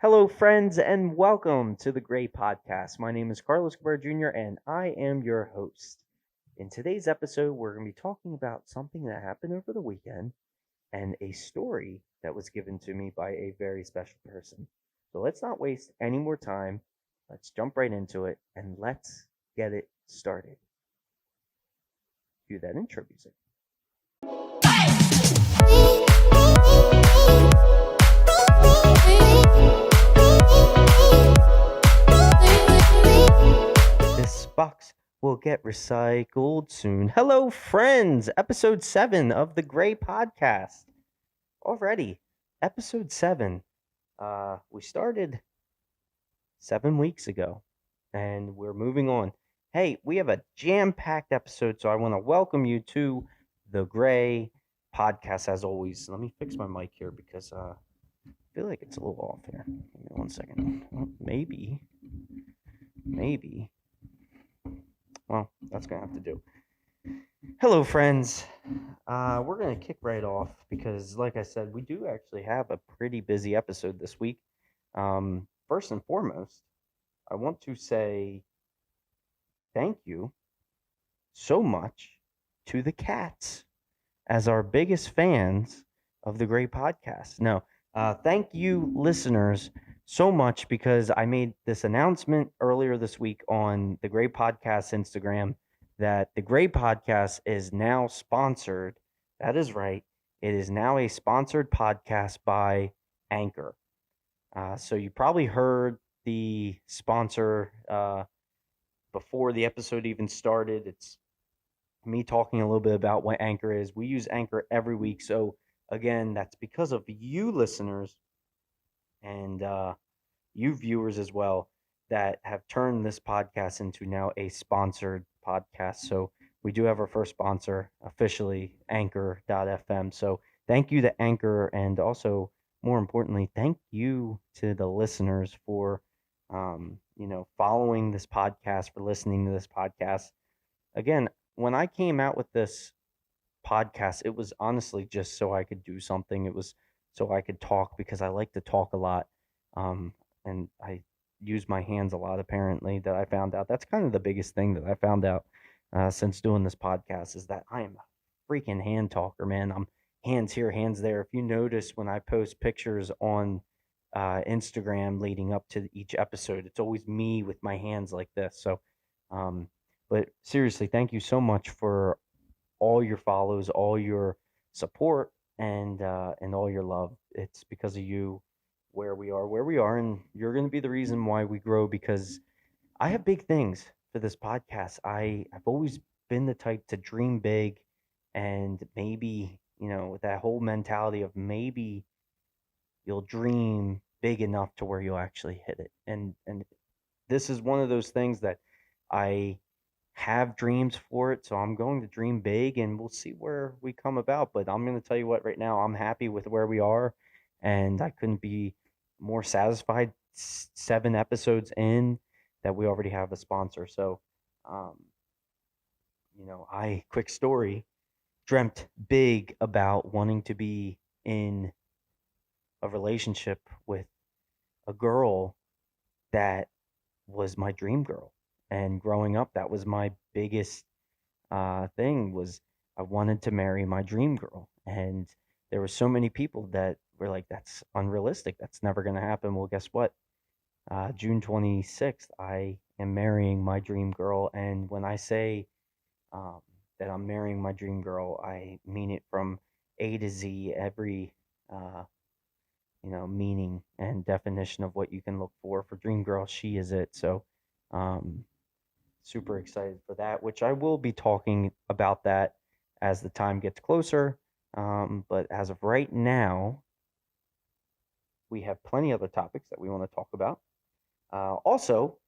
Hello, friends, and welcome to the Gray Podcast. My name is Carlos Cabrera Jr., and I am your host. In today's episode, we're going to be talking about something that happened over the weekend and a story that was given to me by a very special person. So let's not waste any more time. Let's jump right into it and let's get it started. Cue that intro music. This box will get recycled soon. Hello, friends. Episode 7 of the Gray Podcast. Already, episode 7. We started 7 weeks ago, and we're moving on. Hey, we have a jam-packed episode, so I want to welcome you to the Gray Podcast. As always, let me fix my mic here because I feel like it's a little off here. Give me 1 second. Maybe. Well, that's gonna have to do. Hello, friends. We're gonna kick right off because, like I said, we do actually have a pretty busy episode this week. First and foremost, I want to say thank you so much to the cats as our biggest fans of the Great Podcast. No, thank you, listeners, so much because I made this announcement earlier this week on the Great Podcast Instagram that the Great Podcast is now sponsored. That is right. It is now a sponsored podcast by Anchor. So you probably heard the sponsor before the episode even started. It's me talking a little bit about what Anchor is. We use Anchor every week. So, again, that's because of you listeners and you viewers as well that have turned this podcast into now a sponsored podcast. So, we do have our first sponsor officially, Anchor.fm. So, thank you to Anchor. And also, more importantly, thank you to the listeners for, following this podcast, for listening to this podcast. Again, when I came out with this podcast, it was honestly just so I could do something. It was so I could talk because I like to talk a lot. Um, and I use my hands a lot, apparently, that I found out. That's kind of the biggest thing that I found out since doing this podcast is that I am a freaking hand talker, man. I'm hands here, hands there. If you notice when I post pictures on Instagram leading up to each episode, it's always me with my hands like this. So, um, but seriously, thank you so much for all your follows, all your support, and all your love. It's because of you where we are, and you're going to be the reason why we grow. Because I have big things for this podcast. I've always been the type to dream big, and maybe with that whole mentality of maybe you'll dream big enough to where you'll actually hit it. And this is one of those things that I have dreams for it, so I'm going to dream big and we'll see where we come about. But I'm going to tell you what, right now, I'm happy with where we are, and I couldn't be more satisfied 7 episodes in that we already have a sponsor. So, um, quick story, dreamt big about wanting to be in a relationship with a girl that was my dream girl. And growing up, that was my biggest thing was I wanted to marry my dream girl. And there were so many people that were like, that's unrealistic. That's never going to happen. Well, guess what? June 26th, I am marrying my dream girl. And when I say um, that I'm marrying my dream girl, I mean it from A to Z, every uh, meaning and definition of what you can look for dream girl. She is it. So, um, super excited for that, which I will be talking about that as the time gets closer. But as of right now, we have plenty of other topics that we want to talk about. Also,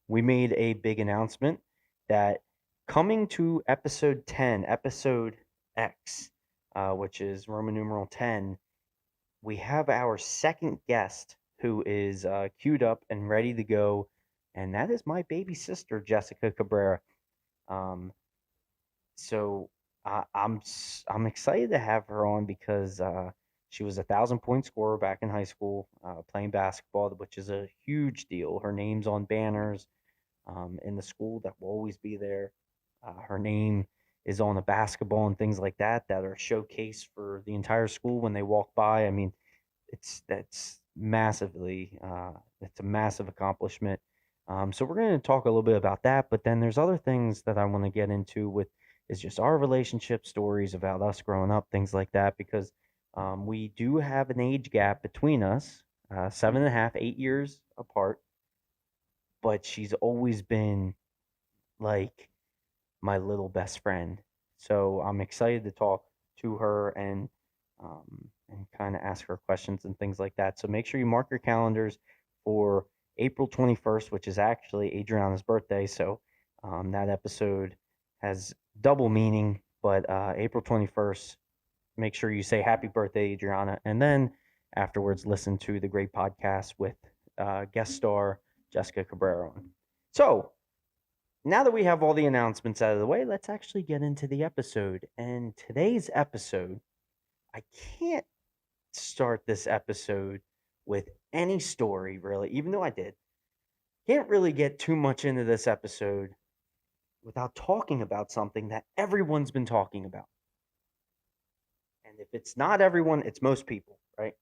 we made a big announcement that coming to episode 10, episode X, which is Roman numeral 10, we have our second guest who is queued up and ready to go, and that is my baby sister, Jessica Cabrera. Um, so I'm excited to have her on because She was a 1,000-point scorer back in high school, playing basketball, which is a huge deal. Her name's on banners in the school that will always be there. Her name is on the basketball and things like that that are showcased for the entire school when they walk by. I mean, that's massively it's a massive accomplishment. So we're going to talk a little bit about that, but then there's other things that I want to get into with is just our relationship stories about us growing up, things like that, because we do have an age gap between us, 7.5, 8 years apart, but she's always been like my little best friend. So I'm excited to talk to her and kind of ask her questions and things like that. So make sure you mark your calendars for April 21st, which is actually Adriana's birthday. So that episode has double meaning, but April 21st, make sure you say happy birthday, Adriana. And then afterwards, listen to the great podcast with guest star Jessica Cabrera. So now that we have all the announcements out of the way, let's actually get into the episode. And today's episode, I can't start this episode with any story, really, even though I did. Can't really get too much into this episode without talking about something that everyone's been talking about. And if it's not everyone, it's most people, right?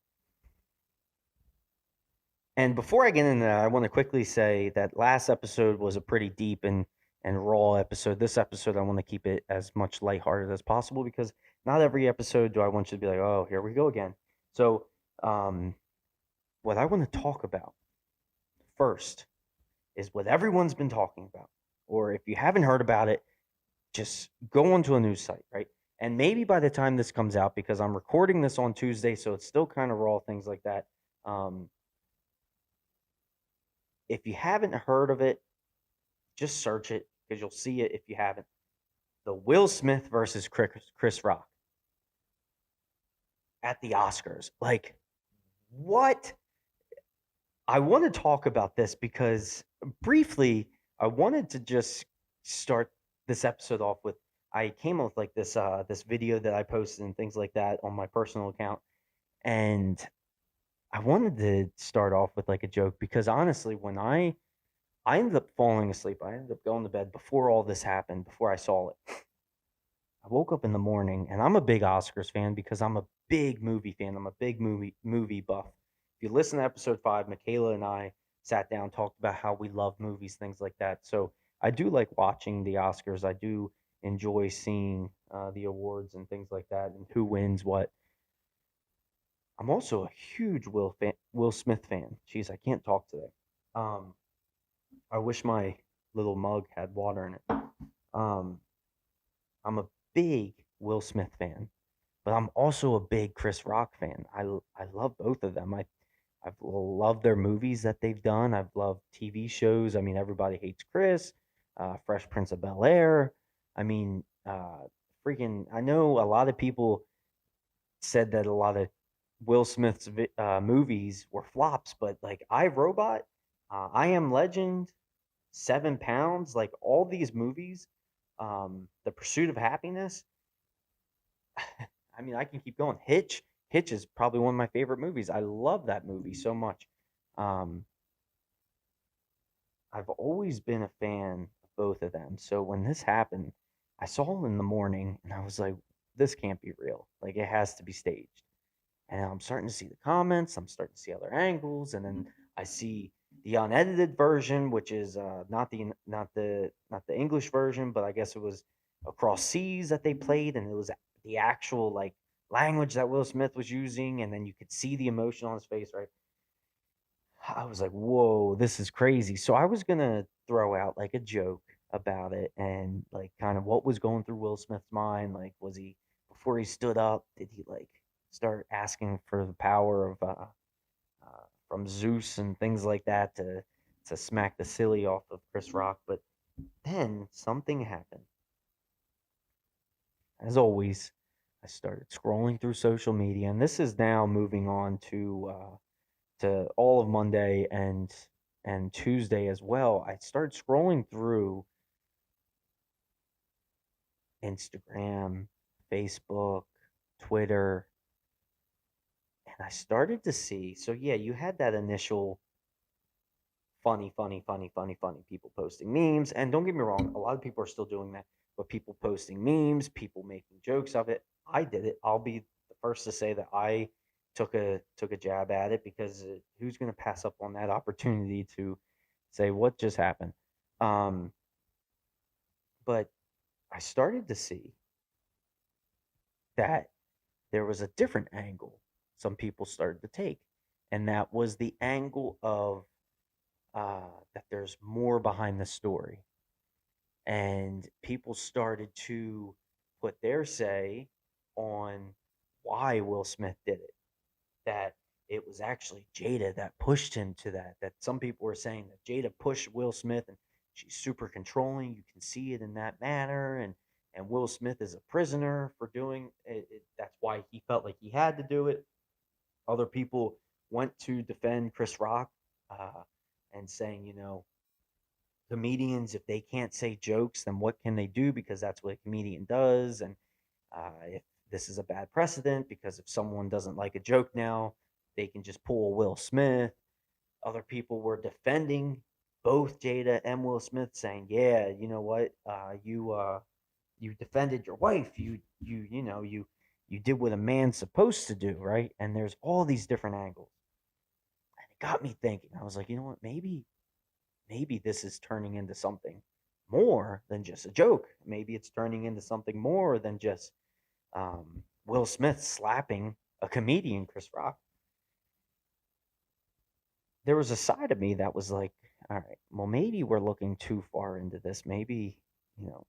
And before I get into that, I want to quickly say that last episode was a pretty deep and raw episode. This episode, I want to keep it as much lighthearted as possible because not every episode do I want you to be like, oh, here we go again. So, what I want to talk about first is what everyone's been talking about. Or if you haven't heard about it, just go onto a news site, right? And maybe by the time this comes out, because I'm recording this on Tuesday, so it's still kind of raw, things like that. If you haven't heard of it, just search it because you'll see it if you haven't. The Will Smith versus Chris Rock at the Oscars. Like, what? I want to talk about this because briefly, I wanted to just start this episode off with I came up with like this video that I posted and things like that on my personal account. And I wanted to start off with like a joke because honestly, when I ended up falling asleep. I ended up going to bed before all this happened, before I saw it. I woke up in the morning, and I'm a big Oscars fan because I'm a big movie fan. I'm a big movie buff. If you listen to episode 5, Michaela and I sat down, talked about how we love movies, things like that. So I do like watching the Oscars. I do enjoy seeing the awards and things like that, and who wins what. I'm also a huge Will Smith fan. Jeez, I can't talk today. Um, I wish my little mug had water in it. Um, I'm a big Will Smith fan, but I'm also a big Chris Rock fan. I love both of them. I've loved their movies that they've done. I've loved TV shows. I mean, Everybody Hates Chris, Fresh Prince of Bel Air. I mean, freaking. I know a lot of people said that a lot of Will Smith's movies were flops, but like I Robot, I Am Legend, 7 Pounds, like all these movies, The Pursuit of Happiness. I mean, I can keep going. Hitch is probably one of my favorite movies. I love that movie so much. Um, I've always been a fan of both of them. So when this happened, I saw them in the morning and I was like, this can't be real. Like it has to be staged. And I'm starting to see the comments. I'm starting to see other angles, and then I see the unedited version, which is not the English version, but I guess it was across seas that they played, and it was the actual like language that Will Smith was using, and then you could see the emotion on his face. Right? I was like, "Whoa, this is crazy." So I was gonna throw out like a joke about it, and like kind of what was going through Will Smith's mind. Like, was he before he stood up? Did he like start asking for the power of from Zeus and things like that to smack the silly off of Chris Rock? But then something happened. As always, I started scrolling through social media, and this is now moving on to all of Monday and Tuesday as well. I started scrolling through Instagram, Facebook, Twitter, And I started to see, so yeah, you had that initial funny people posting memes. And don't get me wrong, a lot of people are still doing that, but people posting memes, people making jokes of it. I did it. I'll be the first to say that I took a jab at it, because who's going to pass up on that opportunity to say what just happened? Um, but I started to see that there was a different angle some people started to take, and that was the angle of that there's more behind the story, and people started to put their say on why Will Smith did it. That it was actually Jada that pushed him to that. That some people were saying that Jada pushed Will Smith, and she's super controlling. You can see it in that manner, and Will Smith is a prisoner for doing it. That's why he felt like he had to do it. Other people went to defend Chris Rock, uh, and saying, comedians, if they can't say jokes, then what can they do? Because that's what a comedian does. And if this is a bad precedent, because if someone doesn't like a joke now, they can just pull a Will Smith. Other people were defending both Jada and Will Smith, saying, "Yeah, you know what? You defended your wife. You did what a man's supposed to do, right?" And there's all these different angles, and it got me thinking. I was like, you know what? Maybe this is turning into something more than just a joke. Maybe it's turning into something more than just Will Smith slapping a comedian, Chris Rock. There was a side of me that was like, all right, well, maybe we're looking too far into this. Maybe, you know,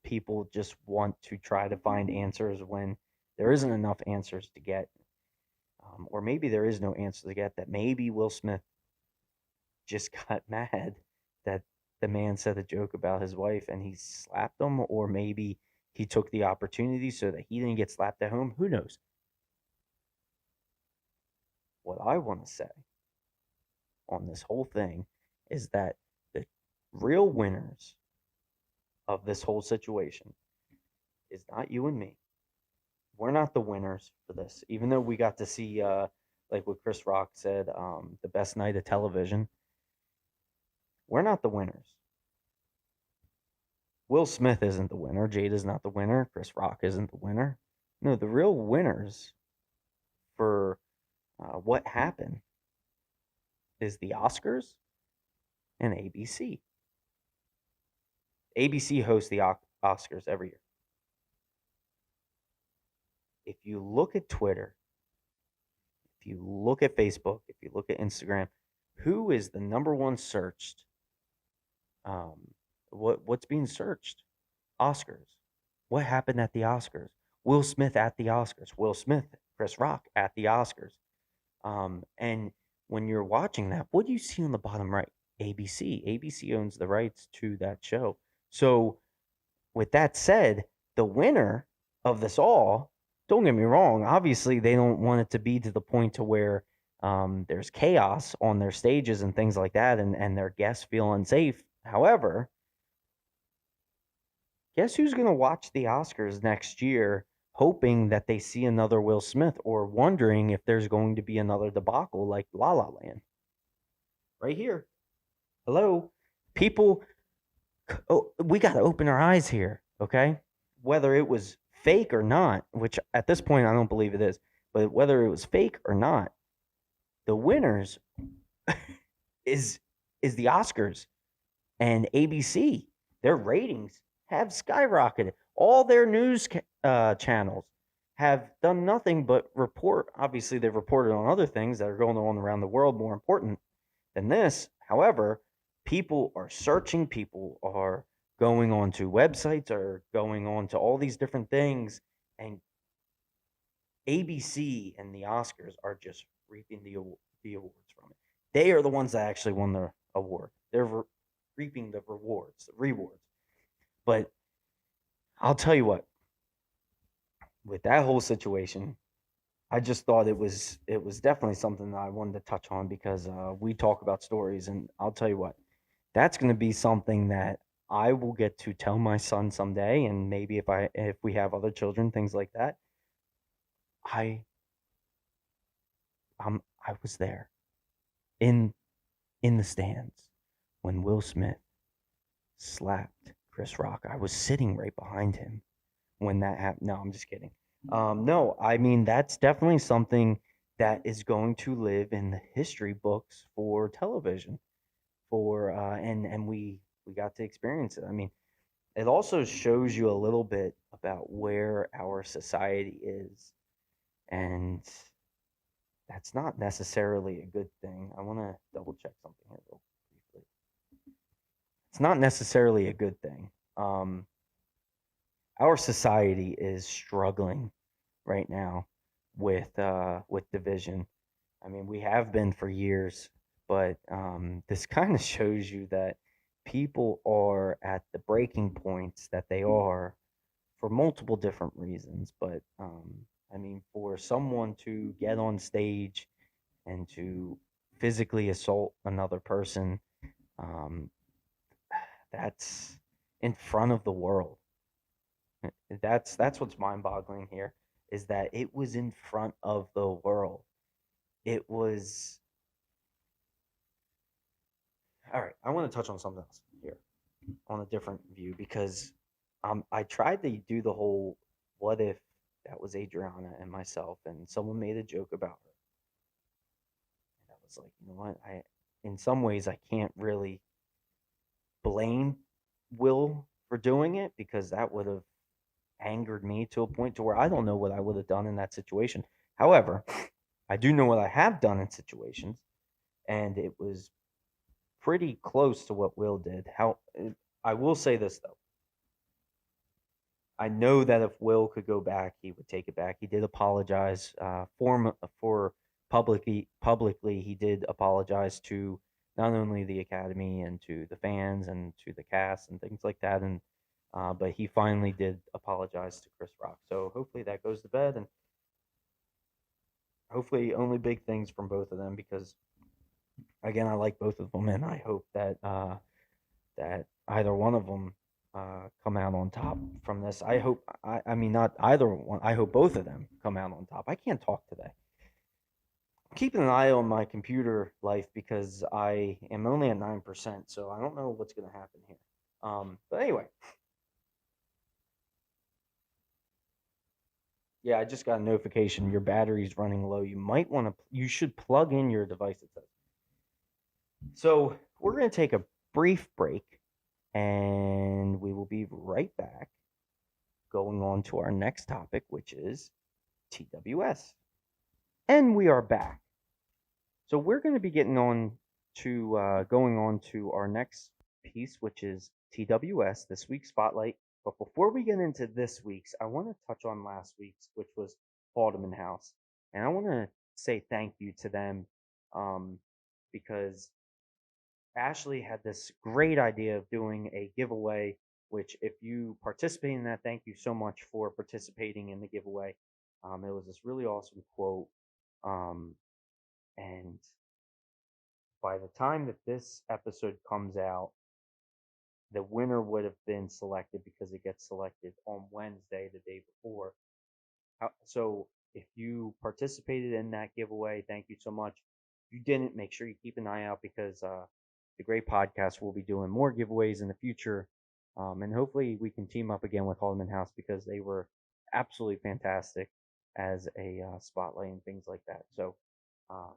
people just want to try to find answers when there isn't enough answers to get. Or maybe there is no answer to get, that maybe Will Smith just got mad that the man said a joke about his wife and he slapped him, or maybe he took the opportunity so that he didn't get slapped at home. Who knows? What I want to say on this whole thing is that the real winners of this whole situation is not you and me. We're not the winners for this, even though we got to see, like what Chris Rock said, the best night of television. We're not the winners. Will Smith isn't the winner. Jada's not the winner. Chris Rock isn't the winner. No, the real winners for what happened is the Oscars and ABC. ABC hosts the Oscars every year. If you look at Twitter, if you look at Facebook, if you look at Instagram, who is the number one searched? What's being searched? Oscars. What happened at the Oscars? Will Smith at the Oscars. Will Smith, Chris Rock at the Oscars. And when you're watching that, what do you see on the bottom right? ABC. ABC owns the rights to that show. So, with that said, the winner of this all, don't get me wrong, obviously they don't want it to be to the point to where there's chaos on their stages and things like that, and their guests feel unsafe. However, guess who's going to watch the Oscars next year hoping that they see another Will Smith, or wondering if there's going to be another debacle like La La Land? Right here. Hello? People, we got to open our eyes here, okay? Whether it was fake or not, which at this point I don't believe it is, but whether it was fake or not, the winners is the Oscars and ABC. Their ratings have skyrocketed. All their news channels have done nothing but report. Obviously, they've reported on other things that are going on around the world more important than this. However, people are searching, people are going on to websites, are going on to all these different things, and ABC and the Oscars are just reaping the awards from it. They are the ones that actually won the award. They're reaping the rewards. But I'll tell you what, with that whole situation, I just thought it was definitely something that I wanted to touch on, because we talk about stories, and I'll tell you what, that's going to be something that I will get to tell my son someday, and maybe if we have other children, things like that. I I was there in in the stands when Will Smith slapped Chris Rock. I was sitting right behind him when that happened. No, I'm just kidding. No, I mean that's definitely something that is going to live in the history books for television. For and we got to experience it. I mean, it also shows you a little bit about where our society is, and that's not necessarily a good thing. I want to double check something here real briefly. It's not necessarily a good thing. Um, our society is struggling right now with division. I mean, we have been for years, but this kind of shows you that people are at the breaking points that they are for multiple different reasons. But I mean, for someone to get on stage and to physically assault another person, um, that's in front of the world. That's what's mind-boggling here is that it was in front of the world. It was all right. I want to touch on something else here on a different view because I tried to do the whole what if that was Adriana and myself and someone made a joke about her. And I was like, you know what? I in some ways I can't really blame Will for doing it because that would have angered me to a point to where I don't know what I would have done in that situation. However, I do know what I have done in situations, and it was pretty close to what Will did. How I will say this though, I know that if Will could go back, he would take it back. He did apologize for publicly. He did apologize to not only the Academy and to the fans and to the cast and things like that, and but he finally did apologize to Chris Rock. So hopefully that goes to bed, and hopefully only big things from both of them because again, I like both of them, and I hope that either one of them come out on top from this. I hope. I mean, not either one. I hope both of them come out on top. I can't talk today. I'm keeping an eye on my computer life because I am only at 9%, so I don't know what's going to happen here. But anyway, yeah, I just got a notification. Your battery's running low. You might want to. You should plug in your device. It says. So we're going to take a brief break, and we will be right back going on to our next topic, which is TWS. And we are back. So we're going to be getting on to going on to our next piece, which is TWS, this week's spotlight. But before we get into this week's, I want to touch on last week's, which was Haldeman House. And I want to say thank you to them because Ashley had this great idea of doing a giveaway, which if you participate in that, thank you so much for participating in the giveaway. It was this really awesome quote. Um, and by the time that this episode comes out, the winner would have been selected because it gets selected on Wednesday, the day before. So if you participated in that giveaway, thank you so much. If you didn't, make sure you keep an eye out because the Great Podcast will be doing more giveaways in the future. And hopefully we can team up again with Haldeman House because they were absolutely fantastic as a spotlight and things like that. So, um,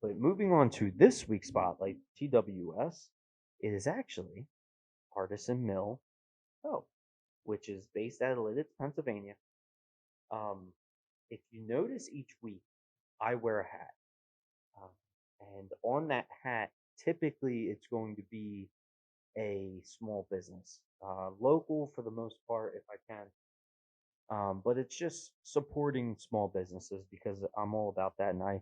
but moving on to this week's spotlight, TWS, it is actually Artisan Mill Co., which is based out of Lititz, Pennsylvania. Um, if you notice each week, I wear a hat. Um, and on that hat, typically it's going to be a small business, local for the most part, if I can. But it's just supporting small businesses because I'm all about that, and I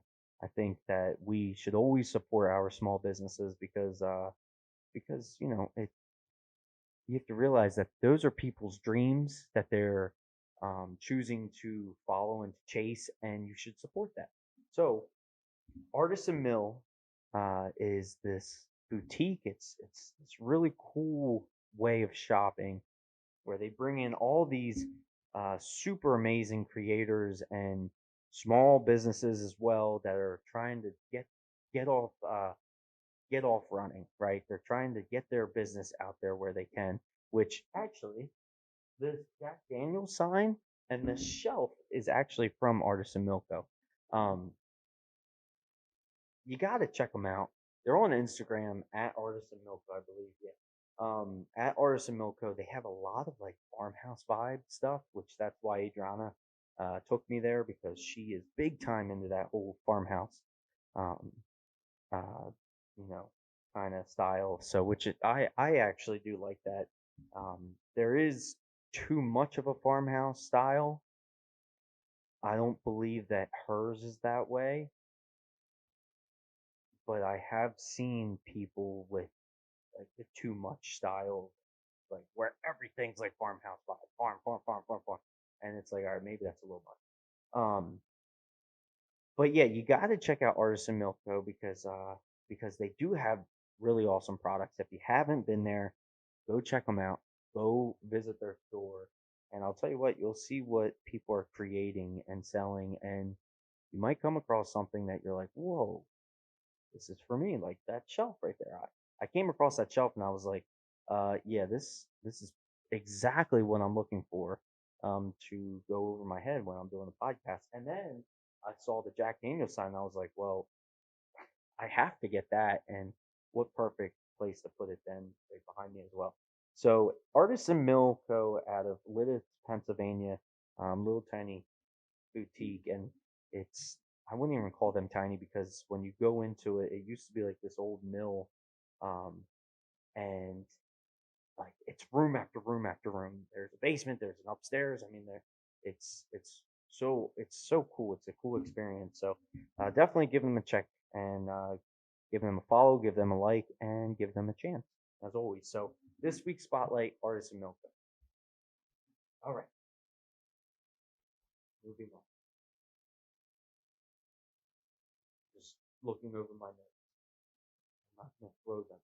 think that we should always support our small businesses because you know you have to realize that those are people's dreams that they're choosing to follow and to chase, and you should support that. So, Artisan Mill is this boutique. It's this really cool way of shopping where they bring in all these super amazing creators and small businesses as well that are trying to get off get off running, right? They're trying to get their business out there where they can, which actually this Jack Daniels sign and the shelf is actually from Artisan Milko. Um, you got to check them out. They're on Instagram at Artisan Milko, I believe. Yeah. At Artisan Milko, they have a lot of like farmhouse vibe stuff, which that's why Adriana took me there because she is big time into that whole farmhouse, um, uh, you know, kind of style. So, I actually do like that. There is too much of a farmhouse style. I don't believe that hers is that way, but I have seen people with like the too much style, like where everything's like farmhouse vibe, farm, and it's like, all right, maybe that's a little much. But yeah, you got to check out Artisan Milk Co. Because they do have really awesome products. If you haven't been there, go check them out. Go visit their store, and I'll tell you what, you'll see what people are creating and selling, and you might come across something that you're like, whoa, this is for me. Like that shelf right there. I came across that shelf and I was like, yeah, this is exactly what I'm looking for to go over my head when I'm doing a podcast. And then I saw the Jack Daniels sign and I was like, well, I have to get that. And what perfect place to put it then right behind me as well. So Artisan Mill Co. out of Lititz, Pennsylvania, little tiny boutique, and it's I wouldn't even call them tiny because when you go into it, it used to be like this old mill, um, and like it's room after room after room. There's a basement, there's an upstairs. I mean, it's so cool. It's a cool experience. So definitely give them a check and give them a follow, give them a like, and give them a chance as always. So this week's spotlight, Artisan Milk. All right, moving on. Just looking over my notes. I'm not gonna throw them.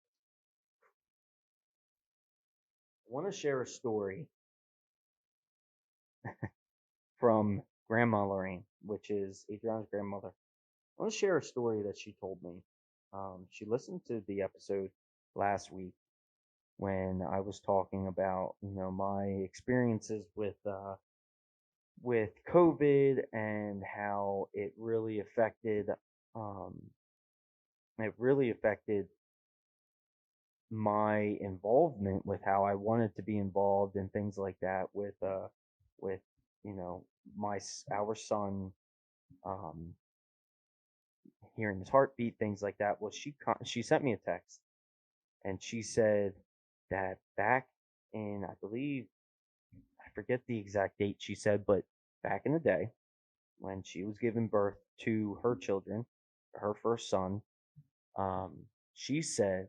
I want to share a story from Grandma Lorraine, which is Adriana's grandmother. I want to share a story that she told me. She listened to the episode last week when I was talking about, my experiences with COVID and how um, it really affected my involvement with how I wanted to be involved and things like that with you know our son, um hearing his heartbeat, things like that. Well, she sent me a text and she said that back in, I believe, I forget the exact date she said, but back in the day when she was giving birth to her children, her first son, um she said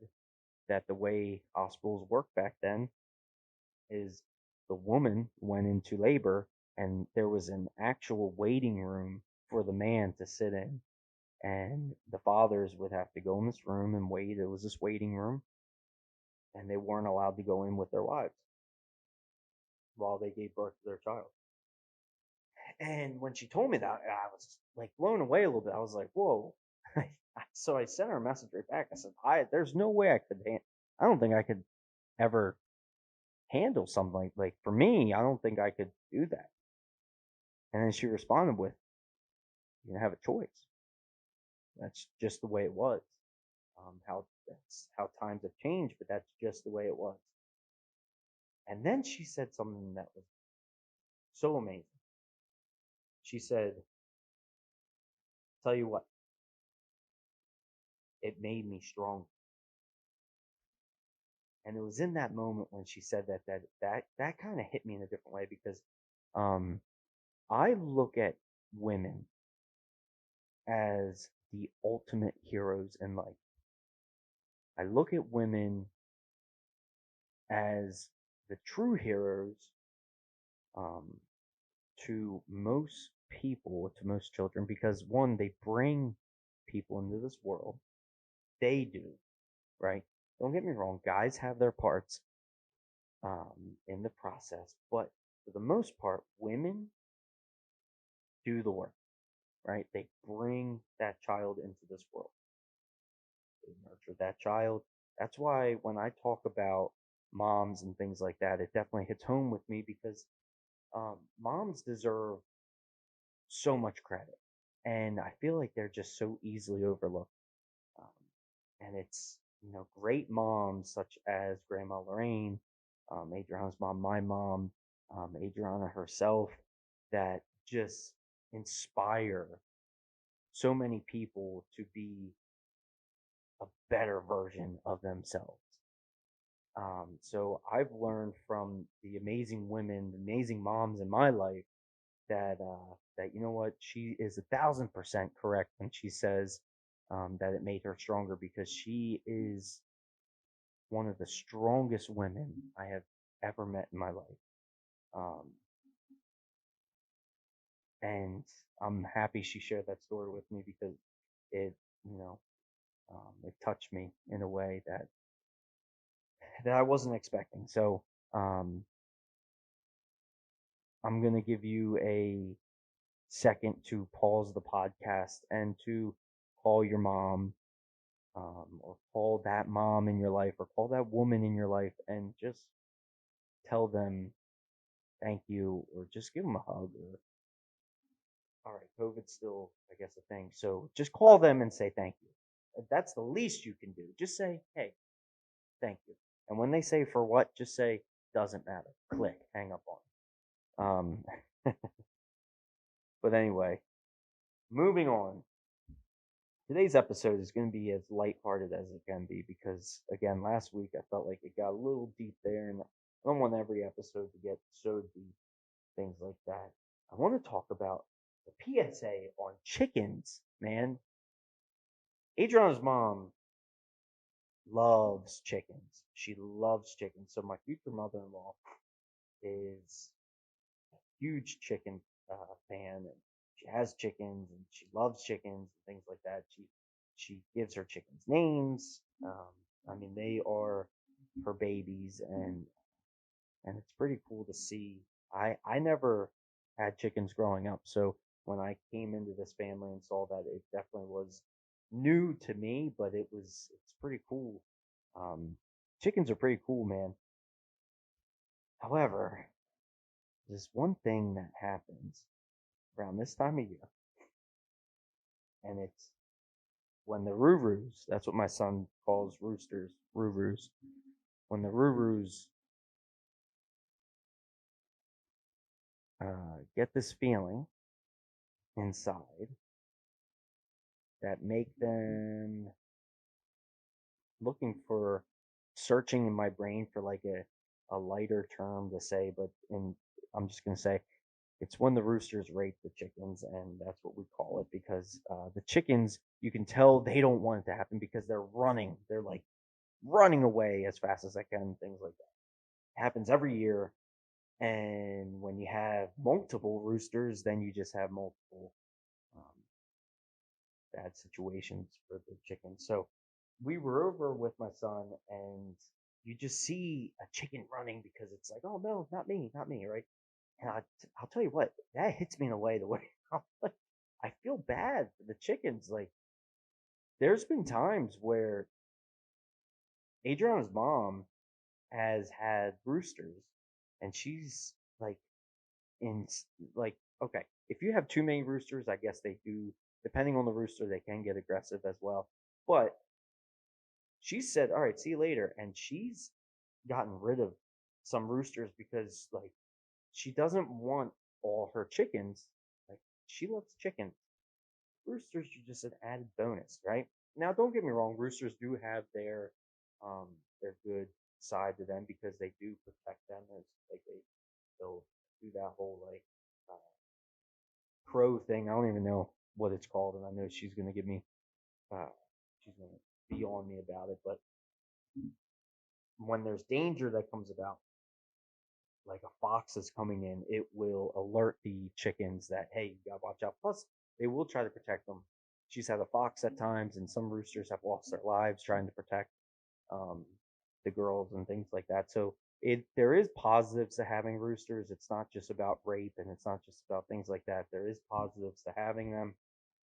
that the way hospitals worked back then is the woman went into labor and there was an actual waiting room for the man to sit in, and the fathers would have to go in this room and wait. It was this waiting room, and they weren't allowed to go in with their wives while they gave birth to their child. And when she told me that, I was like blown away a little bit. I was like, whoa. So I sent her a message right back. I said, there's no way I don't think I could ever handle something like for me, I don't think I could do that. And then she responded with, "You have a choice. That's just the way it was. How that's how times have changed, but that's just the way it was." And then she said something that was so amazing. She said, "Tell you what, it made me strong." And it was in that moment when she said that kind of hit me in a different way because um, I look at women as the ultimate heroes in life. I look at women as the true heroes, um, to most people, to most children, because one, they bring people into this world. They do, right? Don't get me wrong, guys have their parts in the process, but for the most part, women do the work. right? They bring that child into this world. They nurture that child. That's why when I talk about moms and things like that, it definitely hits home with me because moms deserve so much credit, and I feel like they're just so easily overlooked. Um, and it's great moms such as Grandma Lorraine, Adriana's mom, my mom, Adriana herself, that just inspire so many people to be a better version of themselves. So I've learned from the amazing women, the amazing moms in my life that you know what, she is 1,000% correct when she says that it made her stronger because she is one of the strongest women I have ever met in my life. Um, and I'm happy she shared that story with me because it, you know, it touched me in a way that I wasn't expecting. So um, I'm gonna give you a second to pause the podcast and to call your mom, or call that mom in your life, or call that woman in your life, and just tell them thank you, or just give them a hug, or all right, COVID's still, I guess, a thing. So just call them and say thank you. That's the least you can do. Just say, hey, thank you. And when they say for what, just say, doesn't matter. Click, hang up on. But anyway, moving on. Today's episode is going to be as lighthearted as it can be because, again, last week I felt like it got a little deep there, and I don't want every episode to get so deep, things like that. I want to talk about the PSA on chickens, man. Adriana's mom loves chickens. She loves chickens. So my future mother-in-law is a huge chicken fan, and she has chickens and she loves chickens and things like that. She gives her chickens names. I mean, they are her babies, and it's pretty cool to see. I never had chickens growing up, so when I came into this family and saw that, it definitely was new to me, but it's pretty cool. Um, Chickens are pretty cool, man. However, there's one thing that happens around this time of year, and it's when the roo-roos, that's what my son calls roosters, roo-roos, when the roo-roos get this feeling inside that make them looking for searching in my brain for like a lighter term to say, but in I'm just gonna say it's when the roosters rape the chickens, and that's what we call it because the chickens, you can tell they don't want it to happen because they're running. They're like running away as fast as I can, things like that. It happens every year, and when you have multiple roosters, then you just have multiple um, bad situations for the chickens. So we were over with my son, and you just see a chicken running because it's like, oh no, not me, not me, right? And I'll tell you what, that hits me in a way the way I'm like, I feel bad for the chickens. Like, there's been times where Adriana's mom has had roosters, and she's like, in like, okay, if you have too many roosters, I guess they do. Depending on the rooster, they can get aggressive as well. But she said, "All right, see you later," and she's gotten rid of some roosters because like she doesn't want all her chickens. Like, she loves chickens. Roosters are just an added bonus, right? Now, don't get me wrong. Roosters do have their good side to them because they do protect them. As like they'll do that whole like uh, crow thing. I don't even know what it's called, and I know she's gonna give me uh, she's gonna be on me about it. But when there's danger that comes about, like a fox is coming in, it will alert the chickens that, hey, you gotta watch out. Plus, they will try to protect them. She's had a fox at times, and some roosters have lost their lives trying to protect um, the girls and things like that. So there is positives to having roosters. It's not just about rape, and it's not just about things like that. There is positives to having them.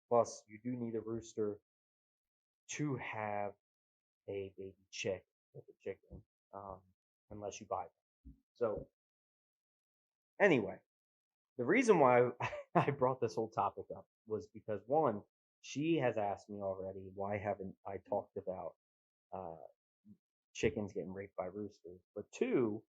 Plus, you do need a rooster to have a baby chick with a chicken, um, unless you buy them. So, anyway, the reason why I brought this whole topic up was because one, she has asked me already why haven't I talked about uh, chickens getting raped by roosters, but two,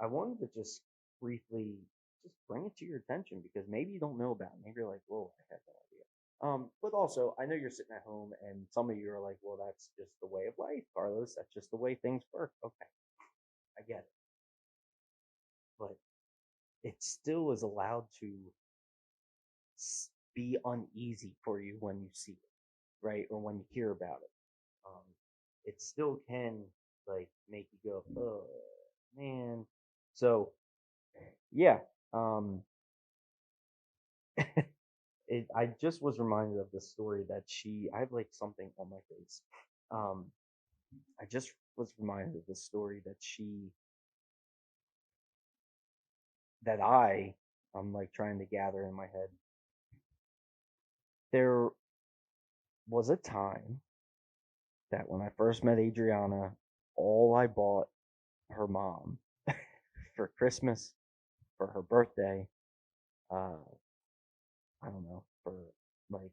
I wanted to just briefly just bring it to your attention because maybe you don't know about it. Maybe you're like, whoa, I had no idea. But also, I know you're sitting at home and some of you are like, well, that's just the way of life, Carlos. That's just the way things work. Okay, I get it. But it still is allowed to be uneasy for you when you see it, right? Or when you hear about it. Um, it still can like make you go, oh man. So yeah, um, I just was reminded of this story that I have like something on my face. Um, I just was reminded of this story that I'm like trying to gather in my head. There was a time that when I first met Adriana, all I bought her mom for Christmas, for her birthday, uh, I don't know, for like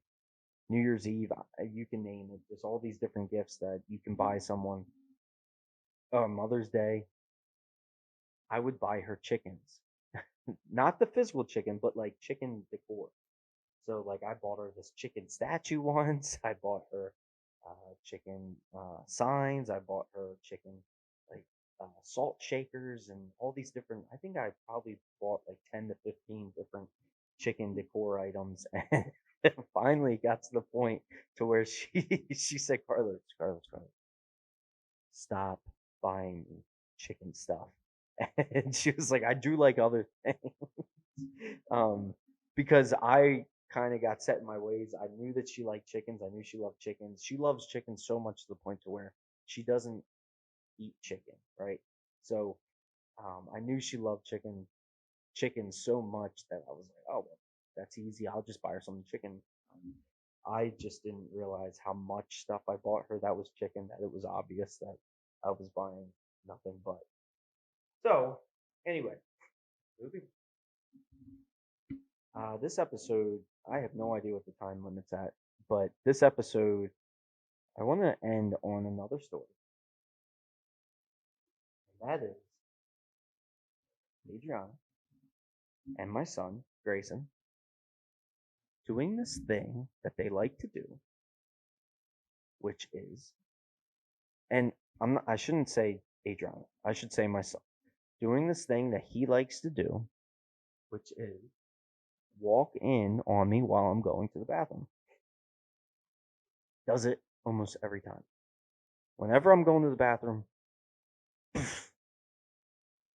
New Year's Eve, you can name it. There's all these different gifts that you can buy someone. Mother's Day, I would buy her chickens. Not the physical chicken, but like chicken decor. So like I bought her this chicken statue once. I bought her chicken signs. I bought her chicken like salt shakers and all these different. I think I probably bought like 10 to 15 different chicken decor items, and it finally got to the point to where she said, Carlos, stop buying me chicken stuff. And she was like, I do like other things. um, because I kind of got set in my ways. I knew that she liked chickens. I knew she loved chickens. She loves chickens so much to the point to where she doesn't eat chicken, right? So I knew she loved chicken so much that I was like, oh, well, that's easy. I'll just buy her some chicken. Um, I just didn't realize how much stuff I bought her that was chicken, that it was obvious that I was buying nothing but. So, anyway, moving. This episode, I have no idea what the time limit's at, but this episode, I want to end on another story. And that is Adriana and my son, Grayson, doing this thing that they like to do, which is, and I shouldn't say Adriana, I should say my son, doing this thing that he likes to do, which is walk in on me while I'm going to the bathroom. Does it almost every time. Whenever I'm going to the bathroom,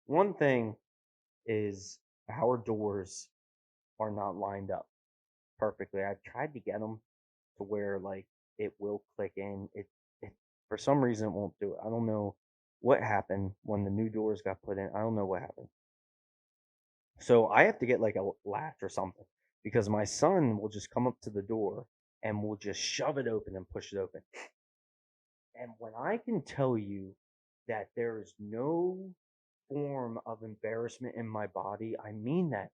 one thing is our doors are not lined up perfectly. I've tried to get them to where like it will click in. It for some reason it won't do it. I don't know what happened when the new doors got put in. I don't know what happened. So I have to get like a latch or something because my son will just come up to the door and will just shove it open and push it open. And when I can tell you that there is no form of embarrassment in my body, I mean that.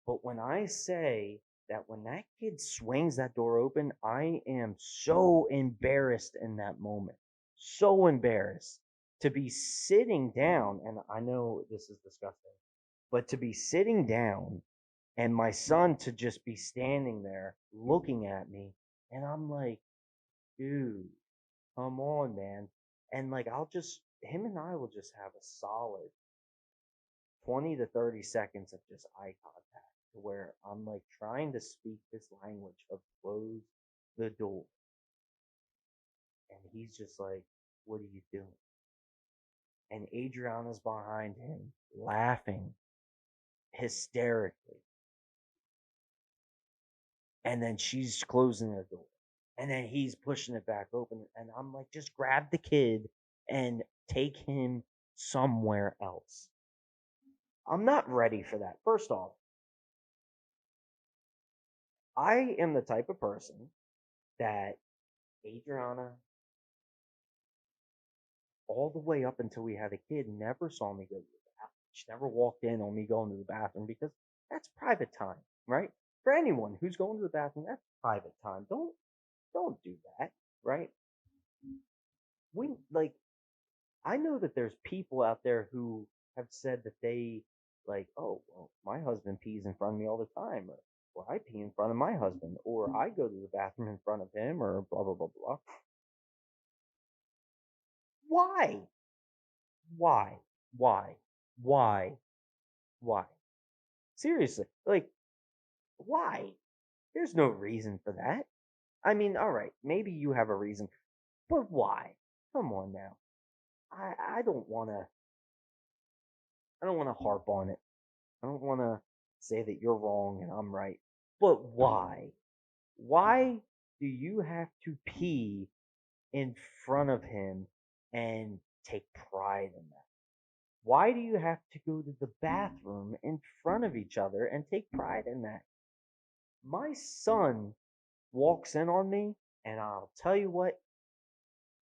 But when I say that when that kid swings that door open, I am so embarrassed in that moment. So embarrassed to be sitting down. And I know this is disgusting, but to be sitting down and my son to just be standing there looking at me. And I'm like, dude, come on, man. And like, him and I will just have a solid 20 to 30 seconds of just eye contact to where I'm like trying to speak this language of close the door. And he's just like, what are you doing? And Adriana's behind him laughing hysterically. And then she's closing the door. And then he's pushing it back open. And I'm like, just grab the kid and take him somewhere else. I'm not ready for that. First off, I am the type of person that Adriana, all the way up until we had a kid, never saw me go to the bathroom. She never walked in on me going to the bathroom because that's private time, right? For anyone who's going to the bathroom, that's private time. Don't do that, right? We like I know that there's people out there who have said that they like, oh, well, my husband pees in front of me all the time, or I pee in front of my husband, or I go to the bathroom in front of him, or blah blah blah blah. Why? Why? Why? Why? Why? Seriously, like, why? There's no reason for that. I mean, all right, maybe you have a reason, but why? Come on now. I don't want to. I don't want to harp on it. I don't want to say that you're wrong and I'm right. But why? Why do you have to pee in front of him and take pride in that? Why do you have to go to the bathroom in front of each other and take pride in that? My son walks in on me, and I'll tell you what,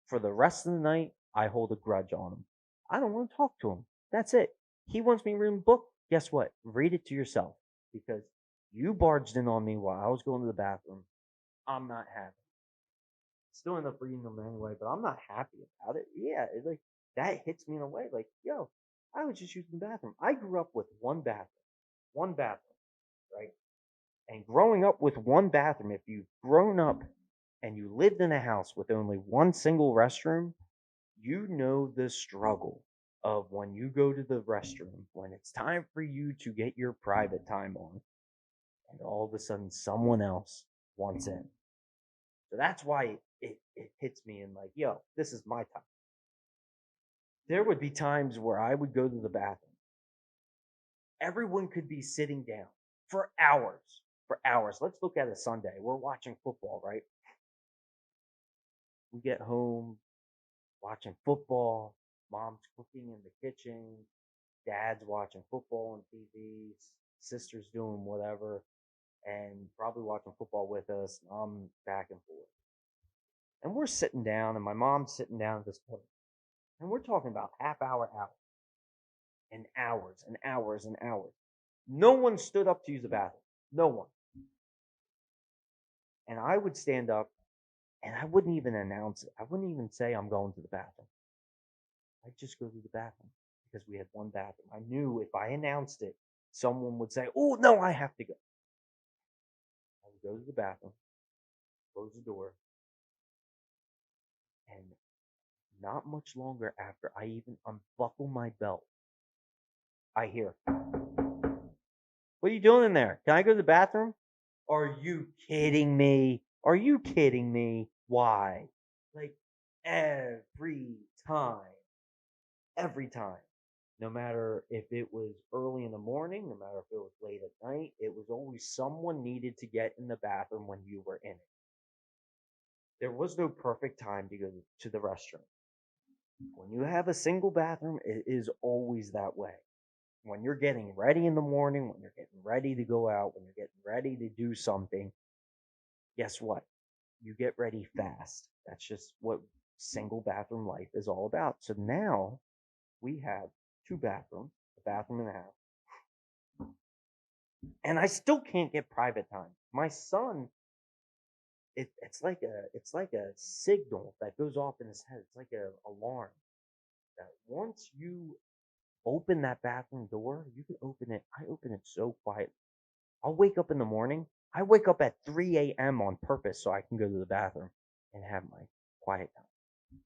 for the rest of the night, I hold a grudge on him. I don't want to talk to him. That's it. He wants me to read a book. Guess what? Read it to yourself because you barged in on me while I was going to the bathroom. I'm not happy. Still end up reading them anyway, but I'm not happy about it. Yeah, like that hits me in a way. Like, yo, I was just using the bathroom. I grew up with one bathroom, right? And growing up with one bathroom, if you've grown up and you lived in a house with only one single restroom, you know the struggle of when you go to the restroom, when it's time for you to get your private time on, and all of a sudden someone else wants in. So that's why it hits me and like, yo, this is my time. There would be times where I would go to the bathroom. Everyone could be sitting down for hours. For hours. Let's look at a Sunday. We're watching football, right? We get home, watching football. Mom's cooking in the kitchen. Dad's watching football on TV. Sister's doing whatever, and probably watching football with us. I'm back and forth, and we're sitting down, and my mom's sitting down at this point, and we're talking about half hour out, and hours and hours and hours. No one stood up to use the bathroom. No one. And I would stand up, and I wouldn't even announce it. I wouldn't even say I'm going to the bathroom. I'd just go to the bathroom because we had one bathroom. I knew if I announced it, someone would say, "Oh no, I have to go." I would go to the bathroom, close the door, and not much longer after I even unbuckle my belt, I hear, "What are you doing in there? Can I go to the bathroom?" Are you kidding me? Are you kidding me? Why? Like every time. Every time. No matter if it was early in the morning, no matter if it was late at night, it was always someone needed to get in the bathroom when you were in it. There was no perfect time to go to the restroom. When you have a single bathroom, it is always that way. When you're getting ready in the morning, when you're getting ready to go out, when you're getting ready to do something, guess what? You get ready fast. That's just what single bathroom life is all about. So now we have two bathrooms, a bathroom and a half, and I still can't get private time. My son, it's like a signal that goes off in his head. It's like an alarm that once you open that bathroom door, you can open it. I open it so quiet. I'll wake up in the morning. I wake up at 3 a.m. on purpose so I can go to the bathroom and have my quiet time.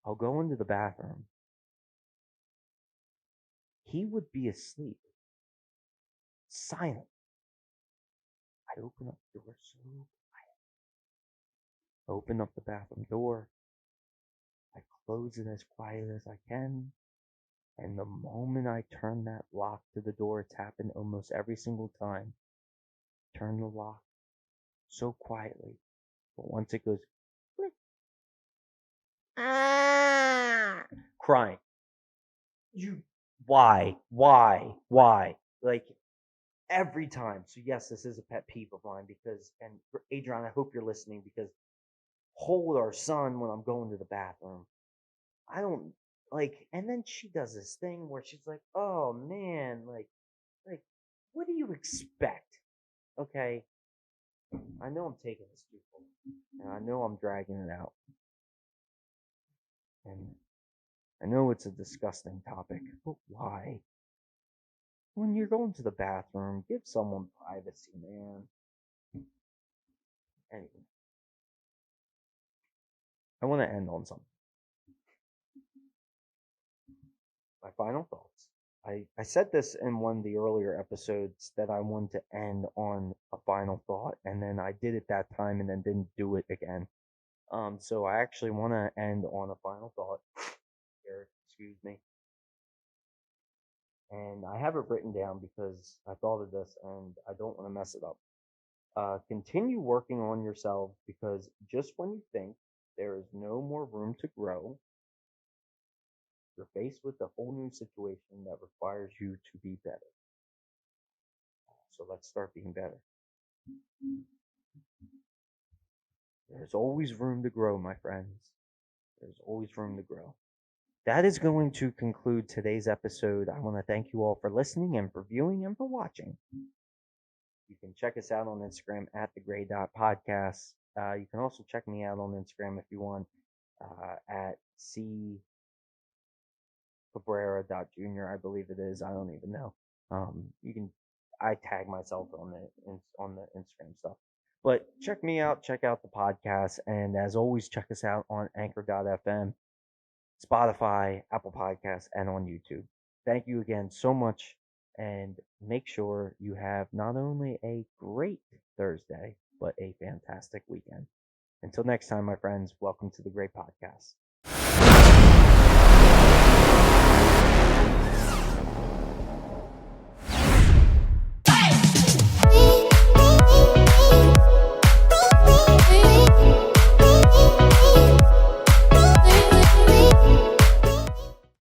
I'll go into the bathroom. He would be asleep, silent. I open up the door so quiet. Open up the bathroom door. I close it as quiet as I can. And the moment I turn that lock to the door, it's happened almost every single time. Turn the lock so quietly. But once it goes, click, ah, crying. You, why? Like, every time. So yes, this is a pet peeve of mine because, and Adrian, I hope you're listening because hold our son when I'm going to the bathroom. I don't like, and then she does this thing where she's like, "Oh man, like, what do you expect?" Okay, I know I'm taking this too far, and I know I'm dragging it out, and I know it's a disgusting topic, but why? When you're going to the bathroom, give someone privacy, man. Anyway, I want to end on something. My final thoughts. I said this in one of the earlier episodes that I wanted to end on a final thought, and then I did it that time and then didn't do it again. So I actually want to end on a final thought here, excuse me. And I have it written down because I thought of this and I don't want to mess it up. Continue working on yourself because just when you think there is no more room to grow, you're faced with a whole new situation that requires you to be better. So let's start being better. There's always room to grow, my friends. There's always room to grow. That is going to conclude today's episode. I want to thank you all for listening and for viewing and for watching. You can check us out on Instagram at the Gray Dot Podcast. You can also check me out on Instagram if you want at ccabrera.junior, I believe it is. I don't even know. You can I tag myself on the Instagram stuff. But check me out, check out the podcast, and as always, check us out on Anchor.fm, Spotify, Apple Podcasts, and on YouTube. Thank you again so much, and make sure you have not only a great Thursday, but a fantastic weekend. Until next time, my friends, welcome to the Great Podcast.